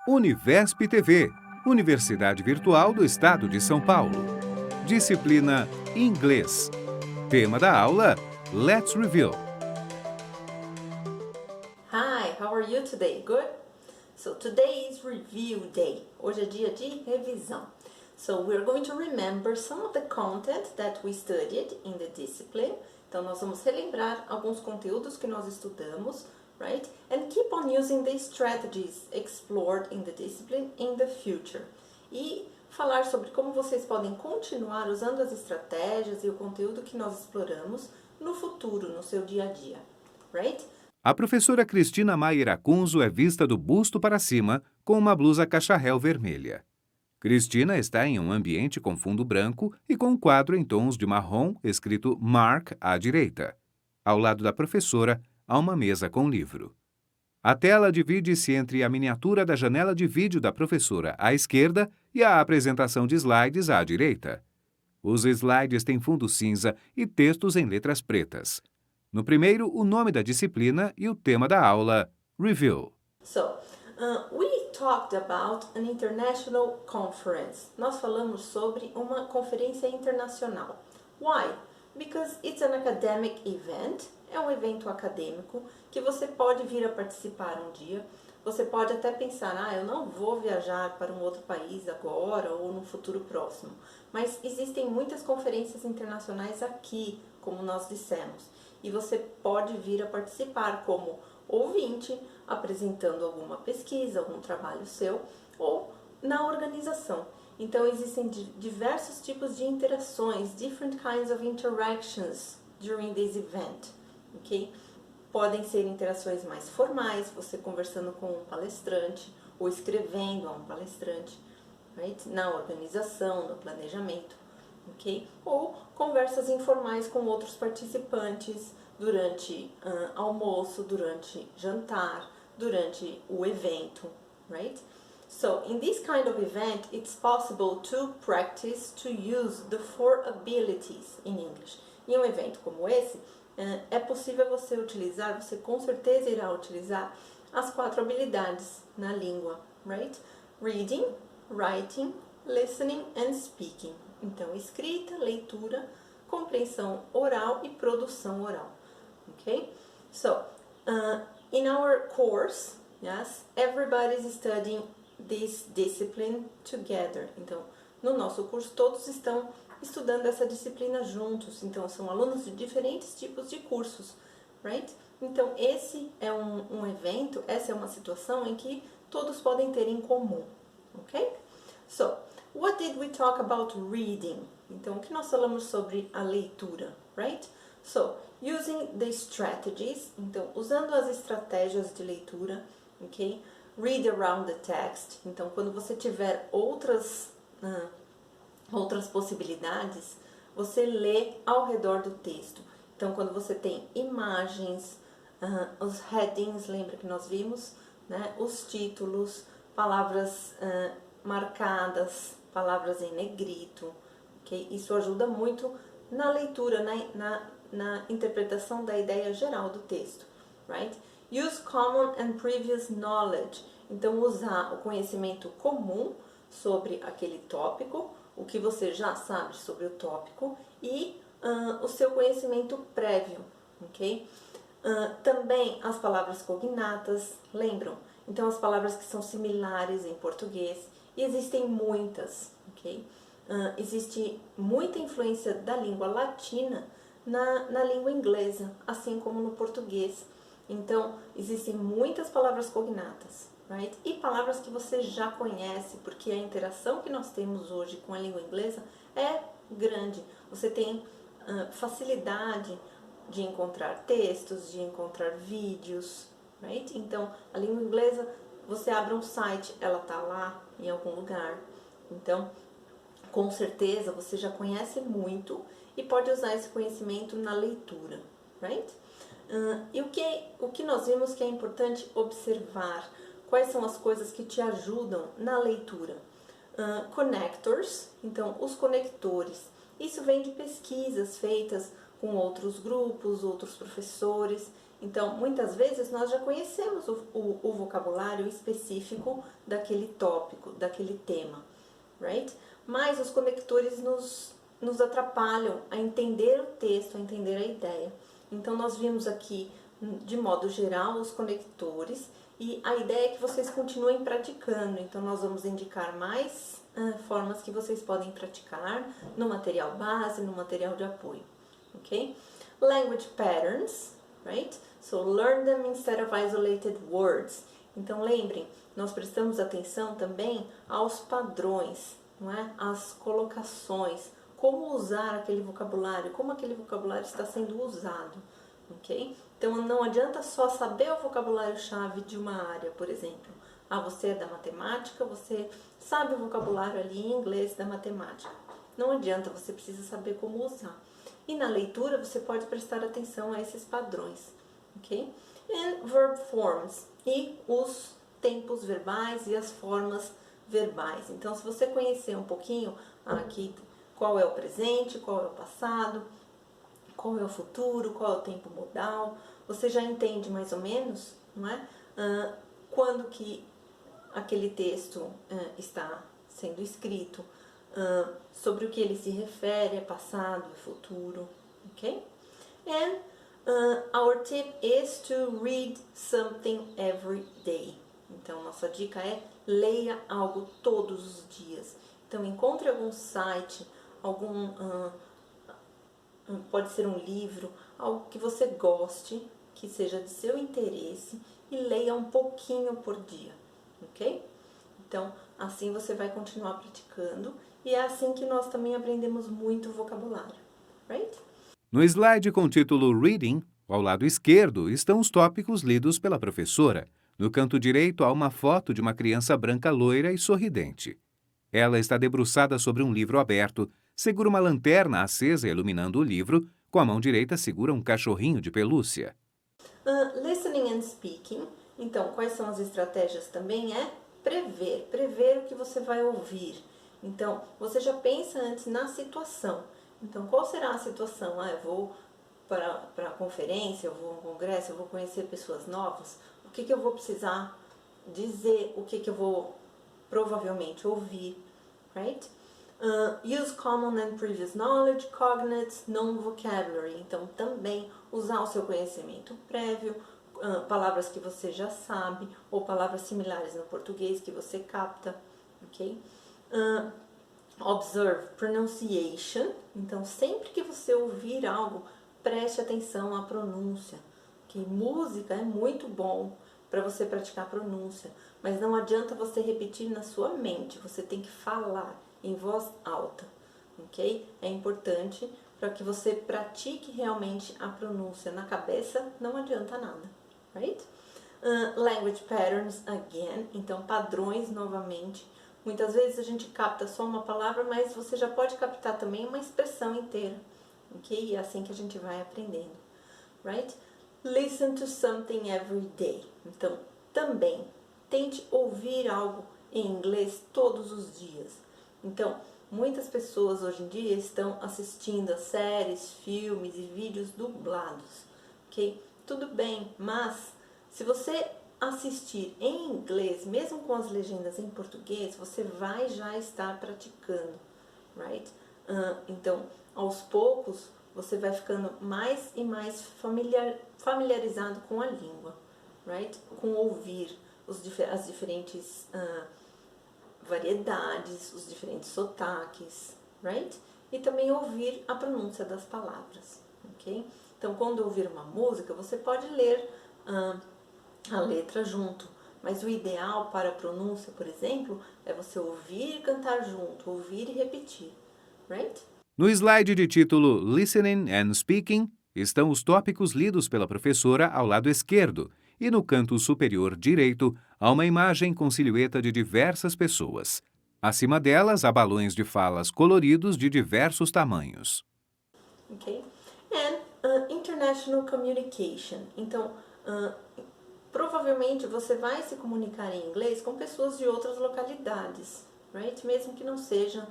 Univesp TV, Universidade Virtual do Estado de São Paulo. Disciplina Inglês. Tema da aula: Let's Review. Hi, how are you today? Good? So today is review day. Hoje é dia de revisão. So we're going to remember some of the content that we studied in the discipline. Então nós vamos relembrar alguns conteúdos que nós estudamos, right? And keep on using the strategies explored in the discipline in the future. E falar sobre como vocês podem continuar usando as estratégias e o conteúdo que nós exploramos no futuro, no seu dia a dia, right? A professora Cristina Maier Acunzo é vista do busto para cima, com uma blusa cacharel vermelha. Cristina está em um ambiente com fundo branco e com um quadro em tons de marrom escrito Mark à direita. Ao lado da professora, há uma mesa com livro. A tela divide-se entre a miniatura da janela de vídeo da professora à esquerda e a apresentação de slides à direita. Os slides têm fundo cinza e textos em letras pretas. No primeiro, o nome da disciplina e o tema da aula, Review. We talked about an international conference. Nós falamos sobre uma conferência internacional. Why? Because it's an academic event. É um evento acadêmico que você pode vir a participar um dia. Você pode até pensar, eu não vou viajar para um outro país agora ou no futuro próximo. Mas existem muitas conferências internacionais aqui, como nós dissemos. E você pode vir a participar como ouvinte, apresentando alguma pesquisa, algum trabalho seu, ou na organização. Então, existem diversos tipos de interações, different kinds of interactions during this event, ok? Podem ser interações mais formais, você conversando com um palestrante, ou escrevendo a um palestrante, right? Na organização, no planejamento, ok? Ou conversas informais com outros participantes, durante almoço, durante jantar, durante o evento, right? So, in this kind of event, it's possible to practice to use the 4 abilities in English. Em um evento como esse, é possível você utilizar, você com certeza irá utilizar as 4 habilidades na língua, right? Reading, writing, listening and speaking. Então, escrita, leitura, compreensão oral e produção oral. Okay, so in our course, yes, everybody is studying this discipline together. Então, no nosso curso, todos estão estudando essa disciplina juntos. Então, são alunos de diferentes tipos de cursos, right? Então, esse é um evento, essa é uma situação em que todos podem ter em comum, ok? So, what did we talk about reading? Então, o que nós falamos sobre a leitura, right? So, using the strategies, então, usando as estratégias de leitura, ok? Read around the text, então, quando você tiver outras possibilidades, você lê ao redor do texto. Então, quando você tem imagens, os headings, lembra que nós vimos, né? Os títulos, palavras marcadas, palavras em negrito, ok? Isso ajuda muito na leitura, na interpretação da ideia geral do texto, right? Use common and previous knowledge. Então, usar o conhecimento comum sobre aquele tópico, o que você já sabe sobre o tópico e o seu conhecimento prévio, ok? Também as palavras cognatas, lembram? Então, as palavras que são similares em português, e existem muitas, ok? Existe muita influência da língua latina na língua inglesa, assim como no português. Então, existem muitas palavras cognatas, right? E palavras que você já conhece, porque a interação que nós temos hoje com a língua inglesa é grande. Você tem facilidade de encontrar textos, de encontrar vídeos, right? Então, a língua inglesa, você abre um site, ela tá lá em algum lugar. Então, com certeza, você já conhece muito e pode usar esse conhecimento na leitura, right? E o que nós vimos que é importante observar? Quais são as coisas que te ajudam na leitura? Connectors, então os conectores. Isso vem de pesquisas feitas com outros grupos, outros professores. Então, muitas vezes nós já conhecemos o vocabulário específico daquele tópico, daquele tema, right? Mas os conectores nos atrapalham a entender o texto, a entender a ideia. Então, nós vimos aqui, de modo geral, os conectores e a ideia é que vocês continuem praticando. Então, nós vamos indicar mais formas que vocês podem praticar no material base, no material de apoio, ok? Language patterns, right? So, learn them instead of isolated words. Então, lembrem, nós prestamos atenção também aos padrões, não é? As colocações, como usar aquele vocabulário, como aquele vocabulário está sendo usado, ok? Então, não adianta só saber o vocabulário-chave de uma área, por exemplo. Ah, você é da matemática, você sabe o vocabulário ali em inglês da matemática. Não adianta, você precisa saber como usar. E na leitura, você pode prestar atenção a esses padrões, ok? And verb forms, e os tempos verbais e as formas verbais. Então, se você conhecer um pouquinho aqui qual é o presente, qual é o passado, qual é o futuro, qual é o tempo modal, você já entende mais ou menos, não é? Quando que aquele texto está sendo escrito, sobre o que ele se refere, é passado, é futuro, ok? And our tip is to read something every day. Então, nossa dica é leia algo todos os dias. Então, encontre algum site, pode ser um livro, algo que você goste, que seja de seu interesse e leia um pouquinho por dia, ok? Então, assim você vai continuar praticando e é assim que nós também aprendemos muito vocabulário, right? No slide com o título Reading, ao lado esquerdo, estão os tópicos lidos pela professora. No canto direito há uma foto de uma criança branca loira e sorridente. Ela está debruçada sobre um livro aberto, segura uma lanterna acesa iluminando o livro, com a mão direita segura um cachorrinho de pelúcia. Listening and speaking. Então, quais são as estratégias também? É prever o que você vai ouvir. Então, você já pensa antes na situação. Então, qual será a situação? Eu vou para a conferência, eu vou a um congresso, eu vou conhecer pessoas novas. O que eu vou precisar dizer? O que eu vou provavelmente ouvir, right? Use common and previous knowledge, cognates, known vocabulary. Então, também usar o seu conhecimento prévio, palavras que você já sabe, ou palavras similares no português que você capta, ok? Observe pronunciation. Então, sempre que você ouvir algo, preste atenção à pronúncia. Okay? Música é muito bom para você praticar a pronúncia, mas não adianta você repetir na sua mente, você tem que falar em voz alta, ok? É importante para que você pratique realmente a pronúncia. Na cabeça não adianta nada, right? Language patterns again, então padrões novamente. Muitas vezes a gente capta só uma palavra, mas você já pode captar também uma expressão inteira, ok? E é assim que a gente vai aprendendo, right? Listen to something every day. Então, também, tente ouvir algo em inglês todos os dias. Então, muitas pessoas hoje em dia estão assistindo a séries, filmes e vídeos dublados, ok? Tudo bem, mas se você assistir em inglês, mesmo com as legendas em português, você vai já estar praticando, right? Então, aos poucos, você vai ficando mais e mais familiarizado com a língua, right? Com ouvir as diferentes variedades, os diferentes sotaques, right? E também ouvir a pronúncia das palavras, ok? Então, quando ouvir uma música, você pode ler a letra junto, mas o ideal para a pronúncia, por exemplo, é você ouvir e cantar junto, ouvir e repetir, right? No slide de título Listening and Speaking, estão os tópicos lidos pela professora ao lado esquerdo, e no canto superior direito há uma imagem com silhueta de diversas pessoas. Acima delas há balões de falas coloridos de diversos tamanhos. Ok? And international communication. Então, provavelmente você vai se comunicar em inglês com pessoas de outras localidades, right? Mesmo que não sejam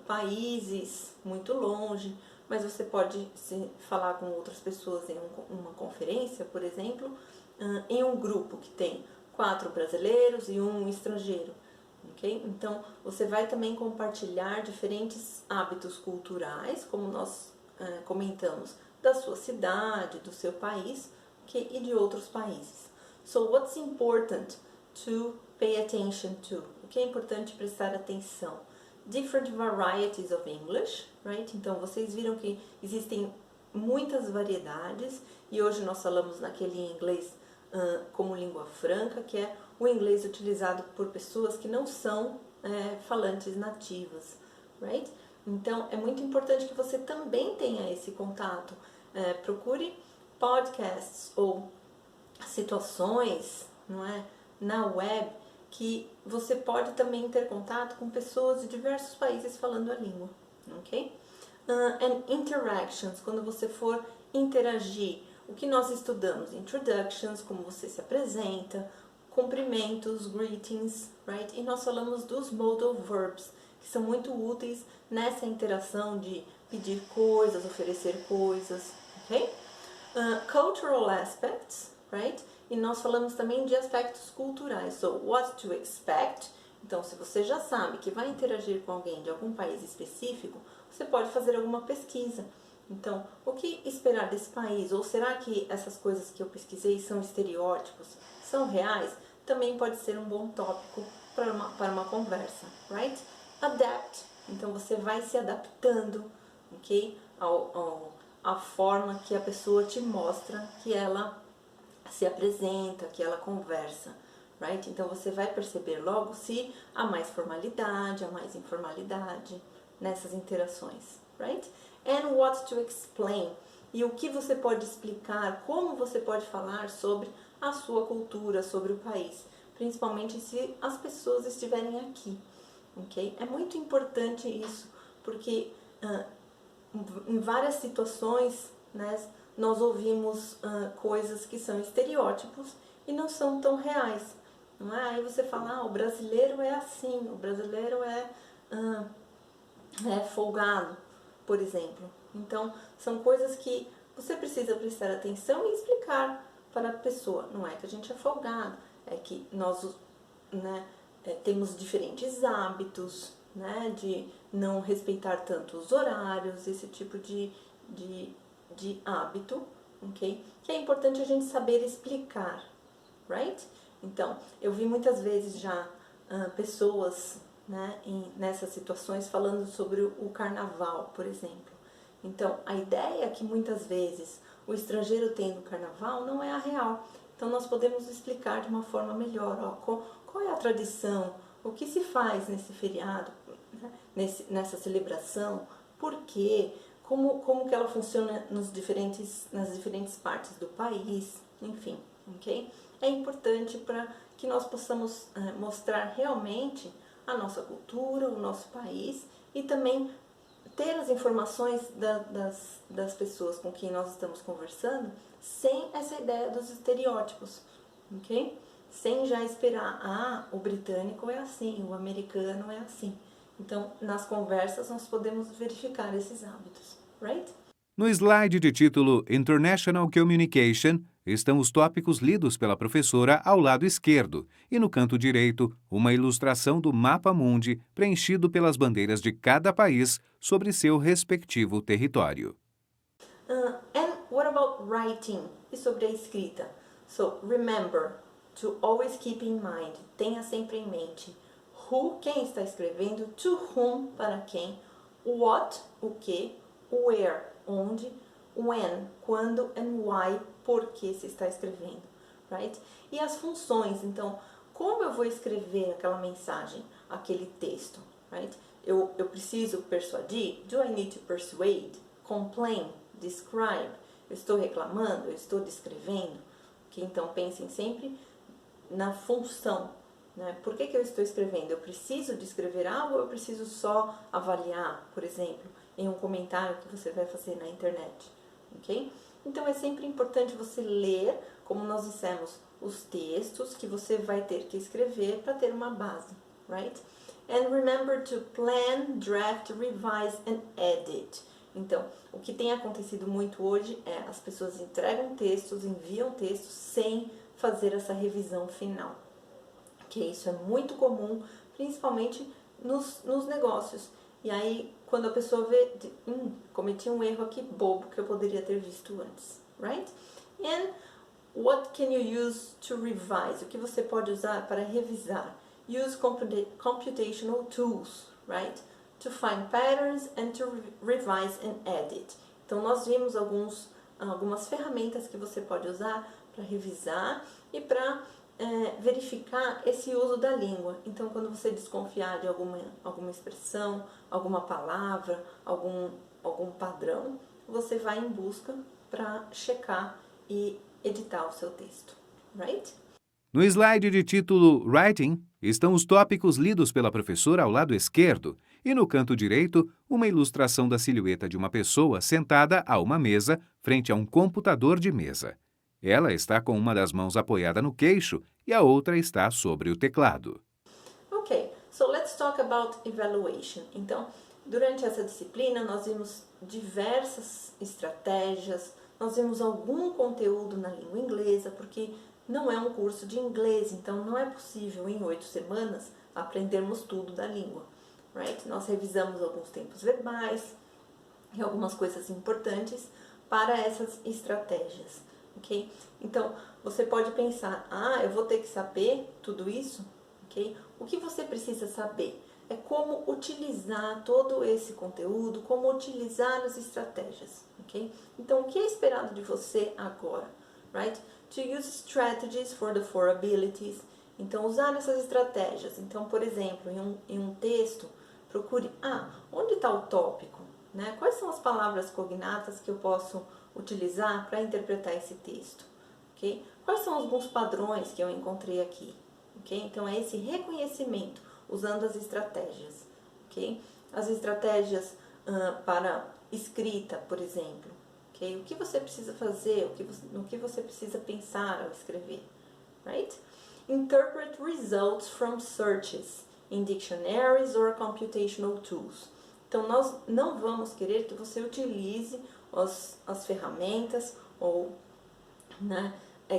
países muito longe, mas você pode falar com outras pessoas em uma conferência, por exemplo, em um grupo que tem 4 brasileiros e um estrangeiro. Okay? Então, você vai também compartilhar diferentes hábitos culturais, como nós comentamos, da sua cidade, do seu país, okay? E de outros países. So, what's important to pay attention to? O que é importante prestar atenção? Different varieties of English, right? Então, vocês viram que existem muitas variedades, e hoje nós falamos naquele inglês como língua franca, que é o inglês utilizado por pessoas que não são falantes nativas, right? Então, é muito importante que você também tenha esse contato. Procure podcasts ou situações, não é, na web, que você pode também ter contato com pessoas de diversos países falando a língua, ok? And interactions, quando você for interagir, o que nós estudamos? Introductions, como você se apresenta, cumprimentos, greetings, right? E nós falamos dos modal verbs, que são muito úteis nessa interação de pedir coisas, oferecer coisas, ok? Cultural aspects, right? E nós falamos também de aspectos culturais. So, what to expect? Então, se você já sabe que vai interagir com alguém de algum país específico, você pode fazer alguma pesquisa. Então, o que esperar desse país? Ou será que essas coisas que eu pesquisei são estereótipos? São reais? Também pode ser um bom tópico para uma conversa, right? Adapt. Então, você vai se adaptando, ok? A forma que a pessoa te mostra que ela se apresenta, que ela conversa, right? Então, você vai perceber logo se há mais formalidade, há mais informalidade nessas interações, right? And what to explain. E o que você pode explicar, como você pode falar sobre a sua cultura, sobre o país, principalmente se as pessoas estiverem aqui, ok? É muito importante isso, porque em várias situações, né, nós ouvimos coisas que são estereótipos e não são tão reais. Não é? Aí você fala, o brasileiro é assim, o brasileiro é folgado, por exemplo. Então, são coisas que você precisa prestar atenção e explicar para a pessoa. Não é que a gente é folgado, é que nós temos diferentes hábitos, né, de não respeitar tanto os horários, esse tipo de hábito, ok? Que é importante a gente saber explicar, right? Então, eu vi muitas vezes já pessoas, né, nessas situações falando sobre o carnaval, por exemplo. Então, a ideia que muitas vezes o estrangeiro tem do carnaval não é a real. Então, nós podemos explicar de uma forma melhor, qual é a tradição, o que se faz nesse feriado, né, nessa celebração, por quê, como que ela funciona nas diferentes partes do país, enfim, ok? É importante para que nós possamos mostrar realmente a nossa cultura, o nosso país e também ter as informações das pessoas com quem nós estamos conversando sem essa ideia dos estereótipos, ok? Sem já esperar, o britânico é assim, o americano é assim. Então, nas conversas nós podemos verificar esses hábitos, right? No slide de título International Communication estão os tópicos lidos pela professora ao lado esquerdo e no canto direito uma ilustração do mapa mundi preenchido pelas bandeiras de cada país sobre seu respectivo território. And what about writing? E sobre a escrita? So, remember to always keep in mind, tenha sempre em mente, who, quem está escrevendo, to whom, para quem, what, o que, where, onde, when, quando, and why, por que se está escrevendo, right? E as funções, então, como eu vou escrever aquela mensagem, aquele texto, right? Eu preciso persuadir? Do I need to persuade? Complain? Describe? Eu estou reclamando? Eu estou descrevendo? Okay? Então, pensem sempre na função, né? Por que eu estou escrevendo? Eu preciso descrever algo ou eu preciso só avaliar, por exemplo, em um comentário que você vai fazer na internet, ok? Então, é sempre importante você ler, como nós dissemos, os textos que você vai ter que escrever para ter uma base, right? And remember to plan, draft, revise and edit. Então, o que tem acontecido muito hoje é as pessoas entregam textos, enviam textos sem fazer essa revisão final. Que isso é muito comum, principalmente nos negócios. E aí, quando a pessoa vê, cometi um erro aqui bobo que eu poderia ter visto antes, right? And what can you use to revise? O que você pode usar para revisar? Use computational tools, right? To find patterns and to revise and edit. Então, nós vimos algumas ferramentas que você pode usar para revisar e para verificar esse uso da língua. Então, quando você desconfiar de alguma expressão, alguma palavra, algum padrão, você vai em busca para checar e editar o seu texto, right? No slide de título Writing, estão os tópicos lidos pela professora ao lado esquerdo e no canto direito, uma ilustração da silhueta de uma pessoa sentada a uma mesa frente a um computador de mesa. Ela está com uma das mãos apoiada no queixo e a outra está sobre o teclado. Ok, so let's talk about evaluation. Então, durante essa disciplina, nós vimos diversas estratégias, nós vimos algum conteúdo na língua inglesa, porque não é um curso de inglês, então não é possível em 8 semanas aprendermos tudo da língua, right? Nós revisamos alguns tempos verbais e algumas coisas importantes para essas estratégias, ok? Então, você pode pensar, eu vou ter que saber tudo isso, ok? O que você precisa saber é como utilizar todo esse conteúdo, como utilizar as estratégias, ok? Então, o que é esperado de você agora, right? To use strategies for the 4 abilities. Então, usar essas estratégias. Então, por exemplo, em um texto, procure, onde está o tópico? Né? Quais são as palavras cognatas que eu posso utilizar para interpretar esse texto? Okay? Quais são alguns padrões que eu encontrei aqui? Okay? Então, é esse reconhecimento usando as estratégias. Okay? As estratégias para escrita, por exemplo. Okay? O que você precisa fazer, no que você precisa pensar ao escrever. Right? Interpret results from searches in dictionaries or computational tools. Então, nós não vamos querer que você utilize as ferramentas ou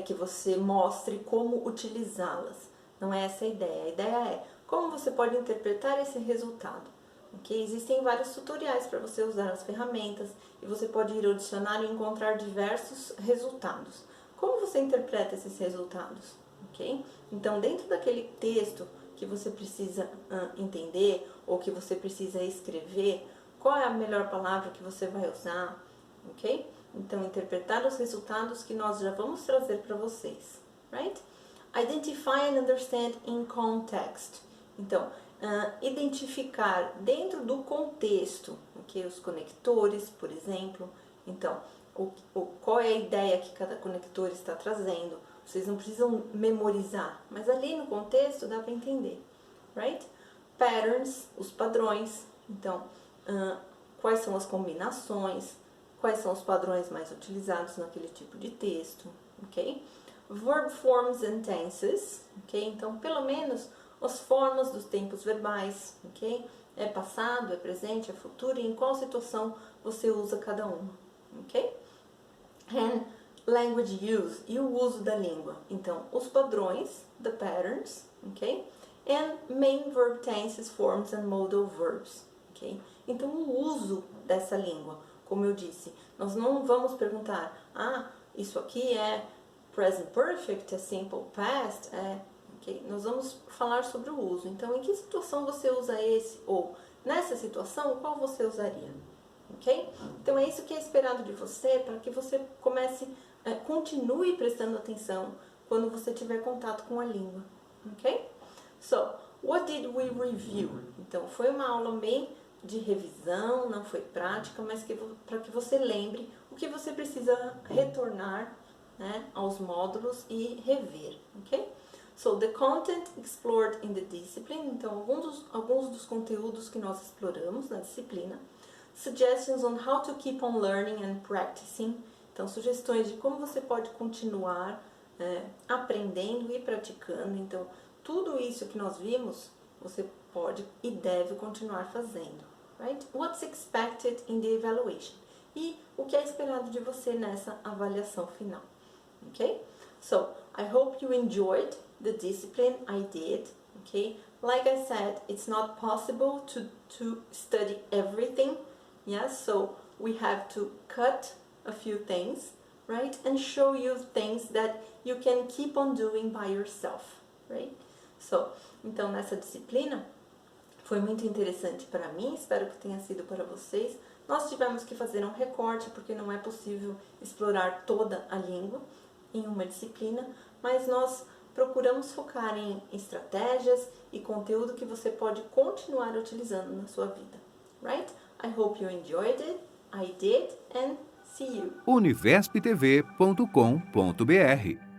que você mostre como utilizá-las. Não é essa a ideia. A ideia é como você pode interpretar esse resultado. Okay? Existem vários tutoriais para você usar as ferramentas e você pode ir ao dicionário e encontrar diversos resultados. Como você interpreta esses resultados? Okay? Então, dentro daquele texto que você precisa entender ou que você precisa escrever, qual é a melhor palavra que você vai usar, ok? Então, interpretar os resultados que nós já vamos trazer para vocês, right? Identify and understand in context. Então, identificar dentro do contexto, ok? Os conectores, por exemplo. Então, qual é a ideia que cada conector está trazendo? Vocês não precisam memorizar, mas ali no contexto dá para entender, right? Patterns, os padrões. Então, quais são as combinações, quais são os padrões mais utilizados naquele tipo de texto, ok? Verb forms and tenses, ok? Então, pelo menos as formas dos tempos verbais, ok? É passado, é presente, é futuro e em qual situação você usa cada uma, ok? And language use, e o uso da língua. Então, os padrões, the patterns, ok? And main verb tenses, forms and modal verbs, ok? Então, o uso dessa língua, como eu disse, nós não vamos perguntar, isso aqui é present perfect, é simple past, ok? Nós vamos falar sobre o uso. Então, em que situação você usa esse? Ou, nessa situação, qual você usaria? Ok? Então, é isso que é esperado de você, para que você continue prestando atenção quando você tiver contato com a língua. Ok? So, what did we review? Então, foi uma aula bem de revisão, não foi prática, mas para que você lembre o que você precisa retornar, né, aos módulos e rever, ok? So, the content explored in the discipline, então alguns dos conteúdos que nós exploramos na disciplina. Suggestions on how to keep on learning and practicing, então sugestões de como você pode continuar aprendendo e praticando. Então, tudo isso que nós vimos, você pode e deve continuar fazendo, right? What's expected in the evaluation? E o que é esperado de você nessa avaliação final, okay? So, I hope you enjoyed the discipline. I did, okay? Like I said, it's not possible to study everything, yes? So, we have to cut a few things, right? And show you things that you can keep on doing by yourself, right? So, então nessa disciplina foi muito interessante para mim, espero que tenha sido para vocês. Nós tivemos que fazer um recorte porque não é possível explorar toda a língua em uma disciplina, mas nós procuramos focar em estratégias e conteúdo que você pode continuar utilizando na sua vida, right? I hope you enjoyed it. I did, and see you. Univesptv.com.br